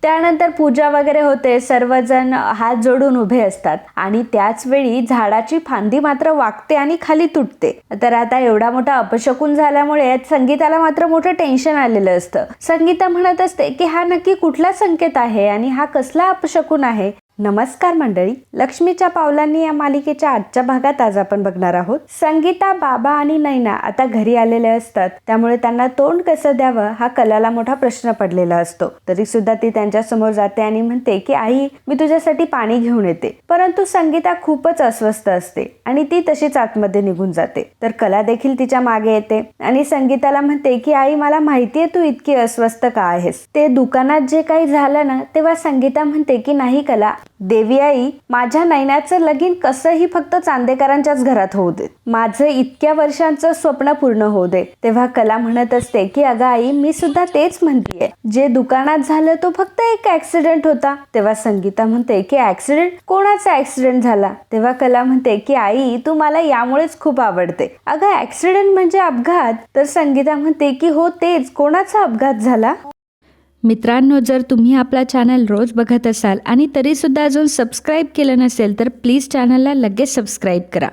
त्यानंतर पूजा वगैरे होते, सर्वजण हात जोडून उभे असतात आणि त्याच वेळी झाडाची फांदी मात्र वाकते आणि खाली तुटते. तर आता एवढा मोठा अपशकुन झाल्यामुळे संगीताला मात्र मोठं टेन्शन आलेलं असतं. संगीता म्हणत असते की हा नक्की कुठला संकेत आहे आणि हा कसला अपशकुन आहे. नमस्कार मंडळी, लक्ष्मीच्या पावलांनी या मालिकेच्या आजच्या भागात आज आपण बघणार आहोत. संगीता, बाबा आणि नैना आता घरी आलेले असतात, त्यामुळे त्यांना तोंड कसं द्यावं हा कलाला मोठा प्रश्न पडलेला असतो. तरी सुद्धा ती त्यांच्या समोर जाते आणि म्हणते की आई, मी तुझ्यासाठी पाणी घेऊन येते. परंतु संगीता खूपच अस्वस्थ असते आणि ती तशीच आतमध्ये निघून जाते. तर कला देखील तिच्या मागे येते आणि संगीताला म्हणते की आई, मला माहितीये तू इतकी अस्वस्थ का आहेस. ते दुकानात जे काही झालं ना, तेव्हा संगीता म्हणते की नाही कला, देवी आई, माझ्या नैनाचं लगीन कसंही फक्त चांदेकरांच्याच घरात होऊ दे, माझं इतक्या वर्षांचं स्वप्न पूर्ण होऊ दे. तेव्हा कला म्हणत असते की अगं आई, मी सुद्धा तेच म्हणतीये, जे दुकानात झालं तो फक्त एक ऍक्सिडेंट होता. तेव्हा संगीता म्हणते की ऍक्सिडेंट? कोणाचा ऍक्सिडेंट झाला? तेव्हा कला म्हणते की आई, तू मला यामुळेच खूप आवडते. अगं ऍक्सिडेंट म्हणजे अपघात. तर संगीता म्हणते की हो तेच, कोणाचा अपघात झाला? मित्रांनो, जर तुम्ही आपला चॅनल रोज बघत असाल आणि तरीसुद्धा अजून सबस्क्राईब केलं नसेल तर प्लीज चॅनलला लगेच सबस्क्राईब करा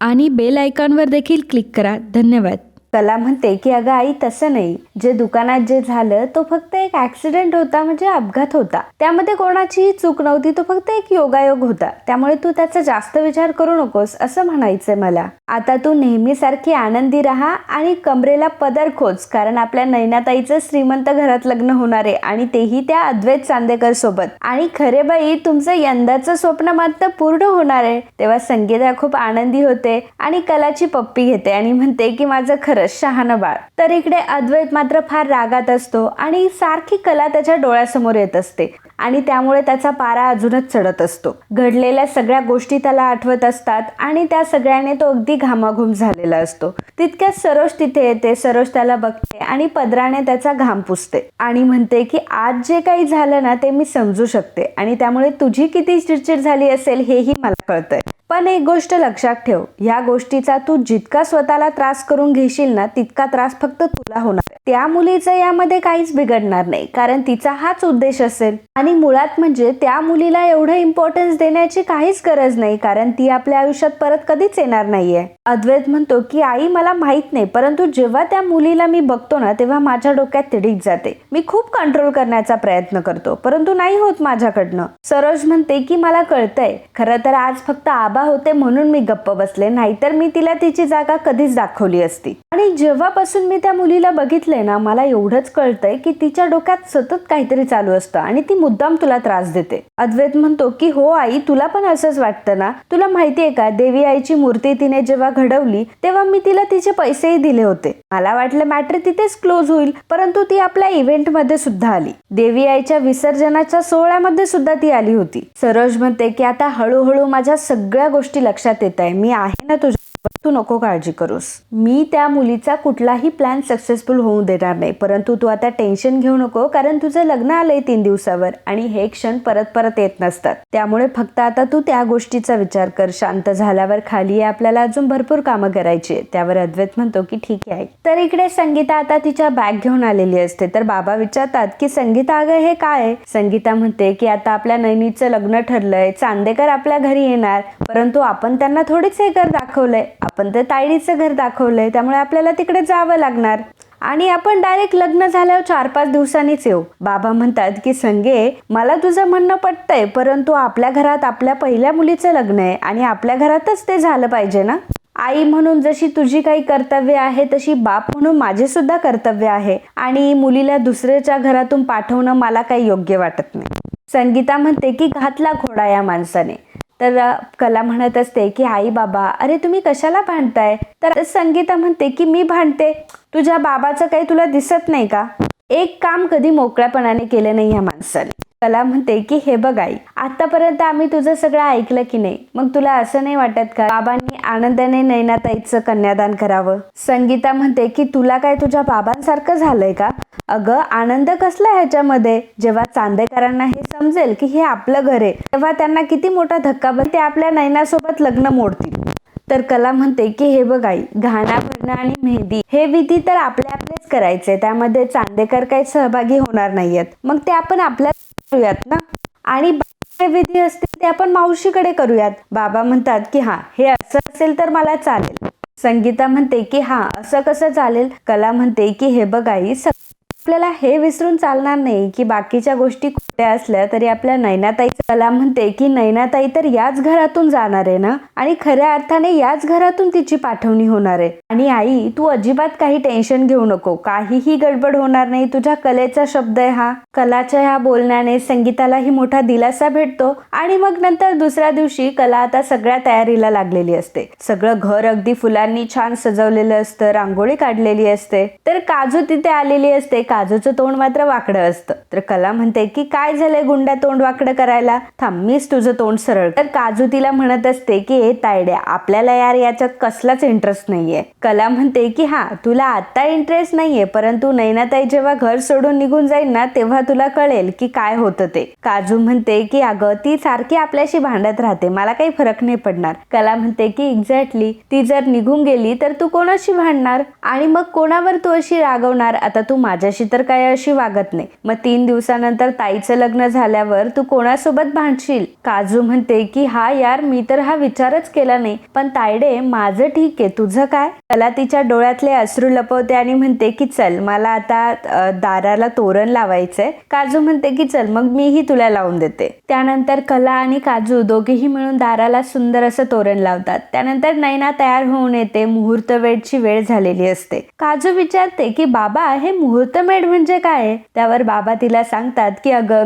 आणि बेल आयकॉनवर देखील क्लिक करा. धन्यवाद. कला म्हणते की अगं आई, तसं नाही, जे दुकानात जे झालं तो फक्त एक ऍक्सिडेंट होता, म्हणजे अपघात होता. त्यामध्ये कोणाचीही चूक नव्हती, तो फक्त एक योगायोग होता. त्यामुळे तू त्याचा जास्त विचार करू नकोस असं म्हणायचंय मला. आता तू नेहमीसारखी आनंदी राहा आणि कमरेला पदर खोच, कारण आपल्या नैनाताईचं श्रीमंत घरात लग्न होणार आहे आणि तेही त्या अद्वैत चांदेकर सोबत. आणि खरे बाई, तुमचं यंदाचं स्वप्न मात्र पूर्ण होणार आहे. तेव्हा संगीता खूप आनंदी होते आणि कलाची पप्पी घेते आणि म्हणते की माझं खरं शहाणं बाळ. तर इकडे अद्वैत मात्र फार रागात असतो आणि सारखी कला त्याच्या डोळ्यासमोर येत असते आणि त्यामुळे त्याचा पारा अजूनच चढत असतो. घडलेल्या सगळ्या गोष्टी त्याला आठवत असतात आणि त्या सगळ्याने तो अगदी घामाघूम झालेला असतो. तितक्यात सरोज तिथे येते. सरोज त्याला बघते आणि पदराने त्याचा घाम पुसते आणि म्हणते की आज जे काही झालं ना, ते मी समजू शकते आणि त्यामुळे तुझी किती चिडचिड झाली असेल हेही मला कळतंय. पण एक गोष्ट लक्षात ठेव, ह्या गोष्टीचा तू जितका स्वतःला त्रास करून घेशील ना, तितका त्रास फक्त तुला होणार. त्या मुलीचं यामध्ये काहीच बिघडणार नाही, कारण तिचा हाच उद्देश असेल. आणि मुळात म्हणजे त्या मुलीला एवढं इम्पॉर्टन्स देण्याची काहीच गरज नाही, कारण ती आपल्या आयुष्यात परत कधीच येणार नाहीये. अद्वैत म्हणतो की आई, मला माहित नाही, परंतु जेव्हा त्या मुलीला मी बघतो ना, तेव्हा माझ्या डोक्यात तिडीक जाते. मी खूप कंट्रोल करण्याचा प्रयत्न करतो, परंतु नाही होत माझ्याकडनं. सरोज म्हणते की मला कळतंय, खरं तर आज फक्त आबा होते म्हणून मी गप्प बसले, नाहीतर मी तिला तिची जागा कधीच दाखवली असती. आणि जेव्हापासून मी त्या मुलीला बघितलंय ना, मला एवढंच कळतंय की तिच्या डोक्यात सतत काहीतरी चालू असतं आणि ती मुद्दाम तुला त्रास देते. अद्वैत म्हणतो की हो आई, तुला पण असंच वाटतं ना? तुला माहितीये का, देवी आईची मूर्ती तिने जेव्हा घडवली तेव्हा मी तिला तिचे पैसेही दिले होते. मला वाटलं मॅटर तिथेच क्लोज होईल, परंतु ती आपल्या इव्हेंट मध्ये सुद्धा आली. देवी आईच्या विसर्जनाच्या सोहळ्यामध्ये सुद्धा ती आली होती. सरोज म्हणते की आता हळूहळू माझ्या सगळ्या गोष्टी लक्षात येत आहे. मी आहे ना तुझ्या, तू नको काळजी करूस. मी त्या मुलीचा कुठलाही प्लॅन सक्सेसफुल होऊ देणार नाही. परंतु तू आता टेन्शन घेऊ नको, कारण तुझं लग्न आलंय 3 दिवसावर आणि हे क्षण परत परत येत नसतात. त्यामुळे फक्त आता तू त्या गोष्टीचा विचार कर. शांत झाल्यावर खाली आहे, आपल्याला अजून भरपूर कामं करायची. त्यावर अद्वैत म्हणतो की ठीक आहे. तर इकडे संगीता आता तिच्या बॅग घेऊन आलेली असते. तर बाबा विचारतात की संगीता, अगं हे काय? संगीता म्हणते की आता आपल्या नैनीचं लग्न ठरलंय, चांदेकर आपल्या घरी येणार, परंतु आपण त्यांना थोडीच हे घर दाखवलंय, आपण ते तायडीचं घर दाखवलंय, त्यामुळे आपल्याला तिकडे जावं लागणार आणि आपण डायरेक्ट लग्न झाल्यावर 4-5 दिवसांनीच येऊ. बाबा म्हणतात की संगे, मला तुझं म्हणणं पटतंय, परंतु आपल्या घरात आपल्या पहिल्या मुलीचं लग्न आहे आणि आपल्या घरातच ते झालं पाहिजे ना. आई म्हणून जशी तुझी काही कर्तव्य आहे, तशी बाप म्हणून माझे सुद्धा कर्तव्य आहे आणि मुलीला दुसऱ्याच्या घरातून पाठवणं मला काही योग्य वाटत नाही. संगीता म्हणते की घातला घोडा या माणसाने. तर कला म्हणत असते की आई बाबा, अरे तुम्ही कशाला भांडताय? तर संगीता म्हणते की मी भांडते? तुझ्या बाबाचं काही तुला दिसत नाही का? एक काम कधी मोकळ्यापणाने केलं नाही ह्या माणसाने. कला म्हणते की हे बघ आई, आतापर्यंत आम्ही तुझं सगळं ऐकलं की नाही, मग तुला असं नाही वाटत का बाबांनी आनंदाने नैनाताईचं कन्यादान करावं? संगीता म्हणते की तुला काय तुझ्या बाबांसारखं झालंय का? अगं आनंद कसला ह्याच्यामध्ये? जेव्हा चांदेकरांना हे समजेल की हे आपलं घर आहे, तेव्हा त्यांना किती मोठा धक्का बसेल, ते आपल्या नैनासोबत लग्न मोडतील. तर कला म्हणते की हे बघ आई, घाणा भरणं आणि मेहंदी हे विधी तर आपले आपलेच करायचे, त्यामध्ये चांदेकर काही सहभागी होणार नाहीयेत. मग ते आपण आपल्या करूयात ना, आणि बाकी विधी असतील ते आपण मावशीकडे करूयात. बाबा म्हणतात की हा हे असं असेल तर मला चालेल. संगीता म्हणते की हा असं कसं चालेल. कला म्हणते की हे बघ आई, आपल्याला हे विसरून चालणार नाही की बाकीच्या गोष्टी कुठल्या असल्या तरी आपल्या नैनाताई. कला म्हणते की नैनाताई तर याच घरातून जाणार आहे ना, आणि खऱ्या अर्थाने याच घरातून तिची पाठवणी होणार आहे. आणि आई तू अजिबात काही टेन्शन घेऊ नको, काहीही गडबड होणार नाही, तुझ्या कलेचा शब्द आहे हा. कलाच्या ह्या बोलण्याने संगीतालाही मोठा दिलासा भेटतो. आणि मग नंतर दुसऱ्या दिवशी कला आता सगळ्या तयारीला लागलेली असते. सगळं घर अगदी फुलांनी छान सजवलेलं असतं, रांगोळी काढलेली असते. तर काजू तिथे आलेली असते. काजूचं तोंड मात्र वाकडं असतं. तर कला म्हणते की काय झालंय गुंड्या तोंड वाकडं करायला, थांब मीच तुझं तोंड सरळ. तर काजू तिला म्हणत असते की ए तायड्या, आपल्याला यार याच्यात कसलाच इंटरेस्ट नाहीये. कला म्हणते की हा तुला आता इंटरेस्ट नाहीये, परंतु नैनाताई जेव्हा घर सोडून निघून जाईल ना तेव्हा तुला कळेल की काय होतं ते. काजू म्हणते की अगं ती सारखी आपल्याशी भांडत राहते, मला काही फरक नाही पडणार. कला म्हणते की एक्झॅक्टली, ती जर निघून गेली तर तू कोणाशी भांडणार आणि मग कोणावर तू अशी रागवणार. आता तू माझ्याशी तर काय अशी वागत नाही, मग 3 दिवसानंतर ताईचं लग्न झाल्यावर तू कोणासोबत भांडशील. काजू म्हणते की हा यार मी तर हा विचारच केला नाही, पण तायडे माझं ठीक आहे, तुझं काय. कला तिच्या डोळ्यातले अश्रू लपवते आणि म्हणते की चल मला आता दाराला तोरण लावायचंय. काजू म्हणते की चल मग मीही तुला लावून देते. त्यानंतर कला आणि काजू दोघेही मिळून दाराला सुंदर असं तोरण लावतात. त्यानंतर नैना तयार होऊन येते. मुहूर्त वेळची वेळ झालेली असते. काजू विचारते की बाबा हे मुहूर्तमेढ म्हणजे काय. त्यावर बाबा तिला सांगतात की अगं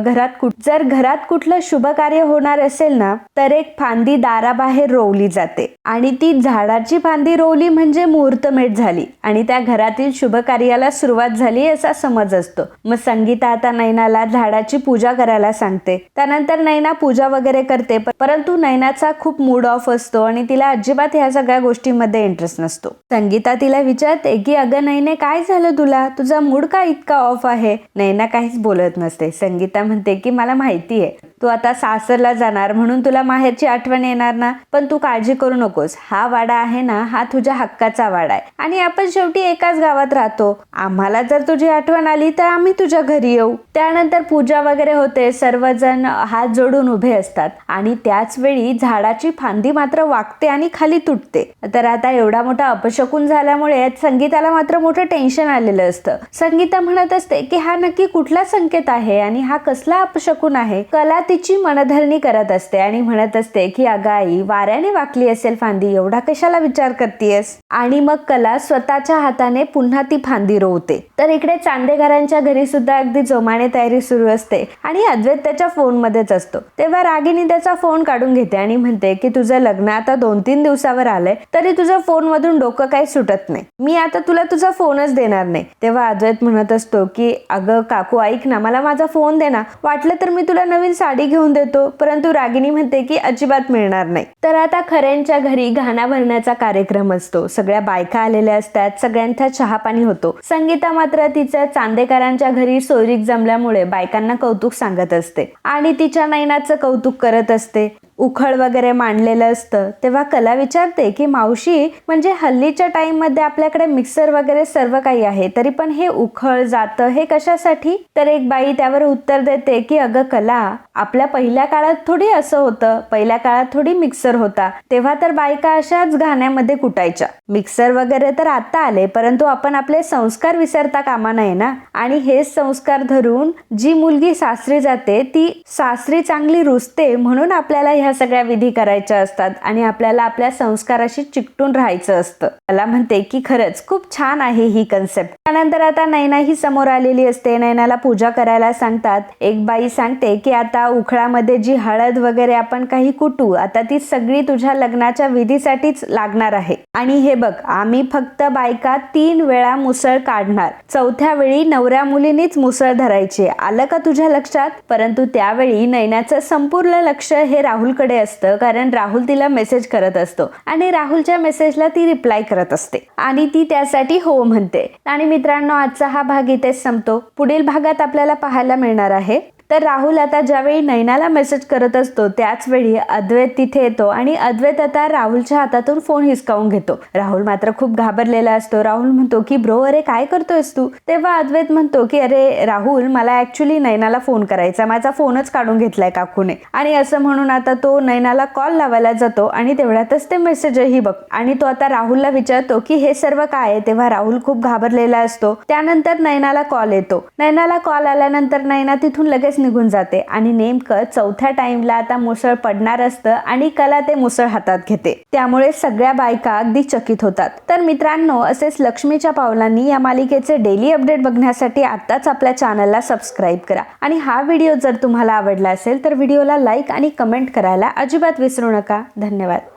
जर घरात कुठलं शुभ कार्य होणार असेल ना तर एक फांदी दाराबाहेर रोवली जाते, आणि ती झाडाची फांदी रोवली म्हणजे मुहूर्तमेढ झाली आणि त्या घरातील शुभ कार्याला सुरुवात झाली असा समज असतो. मग संगीता आता नैनाला झाडाची पूजा करायला सांगते. त्यानंतर नैना पूजा वगैरे करते, परंतु नैनाचा खूप मूड ऑफ असतो आणि तिला अजिबात ह्या सगळ्या गोष्टींमध्ये इंटरेस्ट नसतो. संगीता तिला विचारते की अगं नैने काय झालं तुला, तुझा मूड का इतका ऑफ आहे. नैना काहीच बोलत नसते. संगीता म्हणते की मला माहिती आहे तू आता सासरला जाणार म्हणून तुला माहेरची आठवण येणार ना, पण तू काळजी करू नकोस, हा वाडा आहे ना हा तुझ्या हक्काचा वाडा आहे आणि आपण शेवटी एकाच गावात राहतो. आम्हाला जर तुझी आठवण आली तर आम्ही तुझ्या घरी येऊ. त्यानंतर पूजा वगैरे होते. सर्वजण हात जोडून उभे असतात आणि त्याच वेळी झाडाची फांदी मात्र वाकते आणि खाली तुटते. तर आता एवढा मोठा अपशकुन झाल्यामुळे संगीताला मात्र मोठं टेन्शन आलेलं असतं. संगीता म्हणत असते की हा नक्की कुठला संकेत आहे आणि हा कसला अपशकुन आहे. कला तिची मनधरणी करत असते आणि म्हणत असते की अगं आई वाऱ्याने वाकली असेल फांदी, एवढा कशाला विचार करतेस. आणि मग कला स्वतःच्या हाताने पुन्हा ती फांदी रोवते. तर इकडे चांदेकरांच्या घरी सुद्धा अगदी जोमाने तयारी सुरू असते आणि अद्वैत त्याच्या फोन मध्येच असतो. तेव्हा रागिनी त्याचा फोन काढून घेते आणि म्हणते की तुझं लग्न आता 2-3 दिवसावर आलंय तरी तुझं फोन मधून डोकं काही सुटत नाही, मी आता तुला तुझा फोनच देणार नाही. तेव्हा अद्वैत म्हणत असतो की अगं काकू ऐक ना, मला माझा फोन दे ना, वाटलं तर मी तुला नवीन साडी घेऊन देतो. परंतु रागिनी म्हणते की अजिबात मिळणार नाही. तर आता खऱ्यांच्या घरी घाणा भरण्याचा कार्यक्रम असतो. सगळ्या बायका आलेल्या असतात, सगळ्यांचा चहा पाणी होतो. संगीता मात्र तिच्या चांदेकरांच्या घरी सोयरीक जमल्यामुळे बायकांना कौतुक सांगत असते आणि तिच्या नैनाचं कौतुक करत असते. उखळ वगैरे मांडलेलं असतं. तेव्हा कला विचारते की मावशी म्हणजे हल्लीच्या टाइम मध्ये आपल्याकडे मिक्सर वगैरे सर्व काही आहे, तरी पण हे उखळ जातं हे कशासाठी. तर एक बाई त्यावर उत्तर देते की अगं कला, आपल्या पहिल्या काळात थोडी असं होतं, पहिल्या काळात थोडी मिक्सर होता, तेव्हा तर बायका अशाच घाण्यामध्ये कुटायच्या. मिक्सर वगैरे तर आता आले, परंतु आपण आपले संस्कार विसरता कामा नये ना. आणि हेच संस्कार धरून जी मुलगी सासरी जाते ती सासरी चांगली रुजते, म्हणून आपल्याला ह्या सगळ्या विधी करायच्या असतात आणि आपल्याला आपल्या संस्काराशी चिकटून राहायचं असतं. मला म्हणते की खरंच खूप छान आहे ही कन्सेप्ट. त्यानंतर आता नैना ही समोर आलेली असते. नैनाला पूजा करायला सांगतात. एक बाई सांगते की आता उखळामध्ये जी हळद वगैरे आपण काही कुटू, आता ती सगळी तुझ्या लग्नाच्या विधीसाठीच लागणार आहे. आणि हे बघ, आम्ही फक्त बायका 3 वेळा मुसळ काढणार, 4थ्या वेळी नवऱ्या मुलीनीच मुसळ धरायची, आलं का तुझ्या लक्षात. परंतु त्यावेळी नैनाचं संपूर्ण लक्ष हे राहुलकडे असतं, कारण राहुल तिला मेसेज करत असतो आणि राहुलच्या मेसेजला ती रिप्लाय करत असते आणि ती त्यासाठी हो म्हणते. आणि मित्रांनो, आजचा हा भाग इथेच संपतो. पुढील भागात आपल्याला पाहायला मिळणार आहे तर राहुल आता ज्यावेळी नैनाला मेसेज करत असतो त्याच वेळी अद्वैत तिथे येतो आणि अद्वैत आता राहुलच्या हातातून फोन हिसकावून घेतो. राहुल मात्र खूप घाबरलेला असतो. राहुल म्हणतो की ब्रो अरे काय करतोयस तू? तेव्हा अद्वैत म्हणतो की अरे राहुल मला ऍक्च्युली नैनाला फोन करायचा, माझा फोनच काढून घेतलाय काकूने. आणि असं म्हणून आता तो नैनाला कॉल लावायला जातो आणि तेवढ्यातच ते मेसेजही बघ आणि तो आता राहुलला विचारतो की हे सर्व काय आहे. तेव्हा राहुल खूप घाबरलेला असतो. त्यानंतर नैनाला कॉल येतो. नैनाला कॉल आल्यानंतर नैना तिथून लगेच निघून जाते आणि नेमकं चौथ्या टाइमला आता मुसळ पडणार असतं आणि कला ते मुसळ हातात घेते. त्यामुळे सगळ्या बायका अगदी चकित होतात. तर मित्रांनो, असेच लक्ष्मीच्या पावलांनी या मालिकेचे डेली अपडेट बघण्यासाठी आत्ताच आपल्या चॅनलला सबस्क्राईब करा. आणि हा व्हिडिओ जर तुम्हाला आवडला असेल तर व्हिडिओला लाईक आणि कमेंट करायला अजिबात विसरू नका. धन्यवाद.